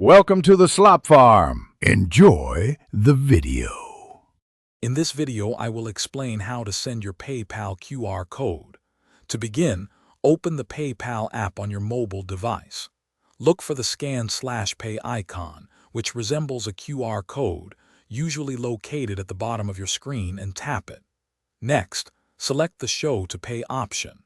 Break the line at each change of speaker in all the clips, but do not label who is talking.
Welcome to the Slop Farm. Enjoy the video.
In this video, I will explain how to send your PayPal QR code. To begin, open the PayPal app on your mobile device. Look for the Scan/Pay icon, which resembles a QR code, usually located at the bottom of your screen, and tap it. Next, select the Show to Pay option.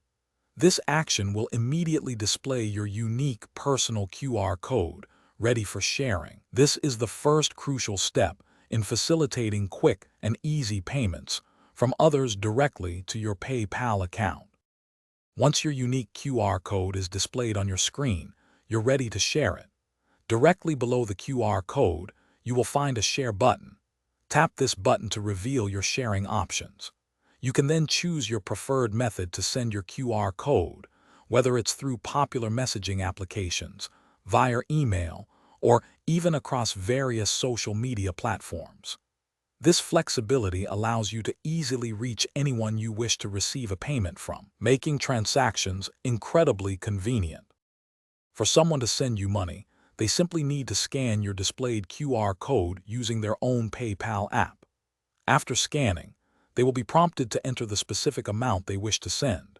This action will immediately display your unique personal QR code, ready for sharing. This is the first crucial step in facilitating quick and easy payments from others directly to your PayPal account. Once your unique QR code is displayed on your screen, you're ready to share it. Directly below the QR code, you will find a Share button. Tap this button to reveal your sharing options. You can then choose your preferred method to send your QR code, whether it's through popular messaging applications, via email, or even across various social media platforms. This flexibility allows you to easily reach anyone you wish to receive a payment from, making transactions incredibly convenient. For someone to send you money, they simply need to scan your displayed QR code using their own PayPal app. After scanning, they will be prompted to enter the specific amount they wish to send.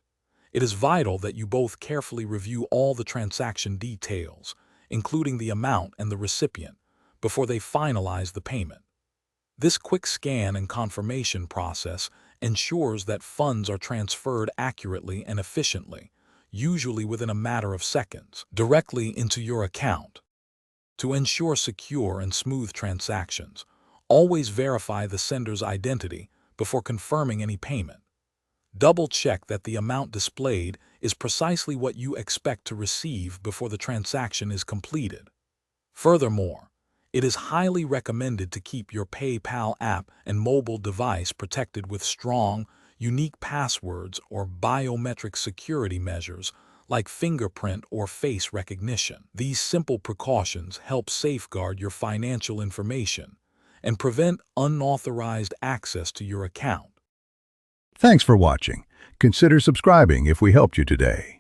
It is vital that you both carefully review all the transaction details, including the amount and the recipient, before they finalize the payment. This quick scan and confirmation process ensures that funds are transferred accurately and efficiently, usually within a matter of seconds, directly into your account. To ensure secure and smooth transactions, always verify the sender's identity before confirming any payment. Double-check that the amount displayed is precisely what you expect to receive before the transaction is completed. Furthermore, it is highly recommended to keep your PayPal app and mobile device protected with strong, unique passwords or biometric security measures like fingerprint or face recognition. These simple precautions help safeguard your financial information and prevent unauthorized access to your account.
Thanks for watching. Consider subscribing if we helped you today.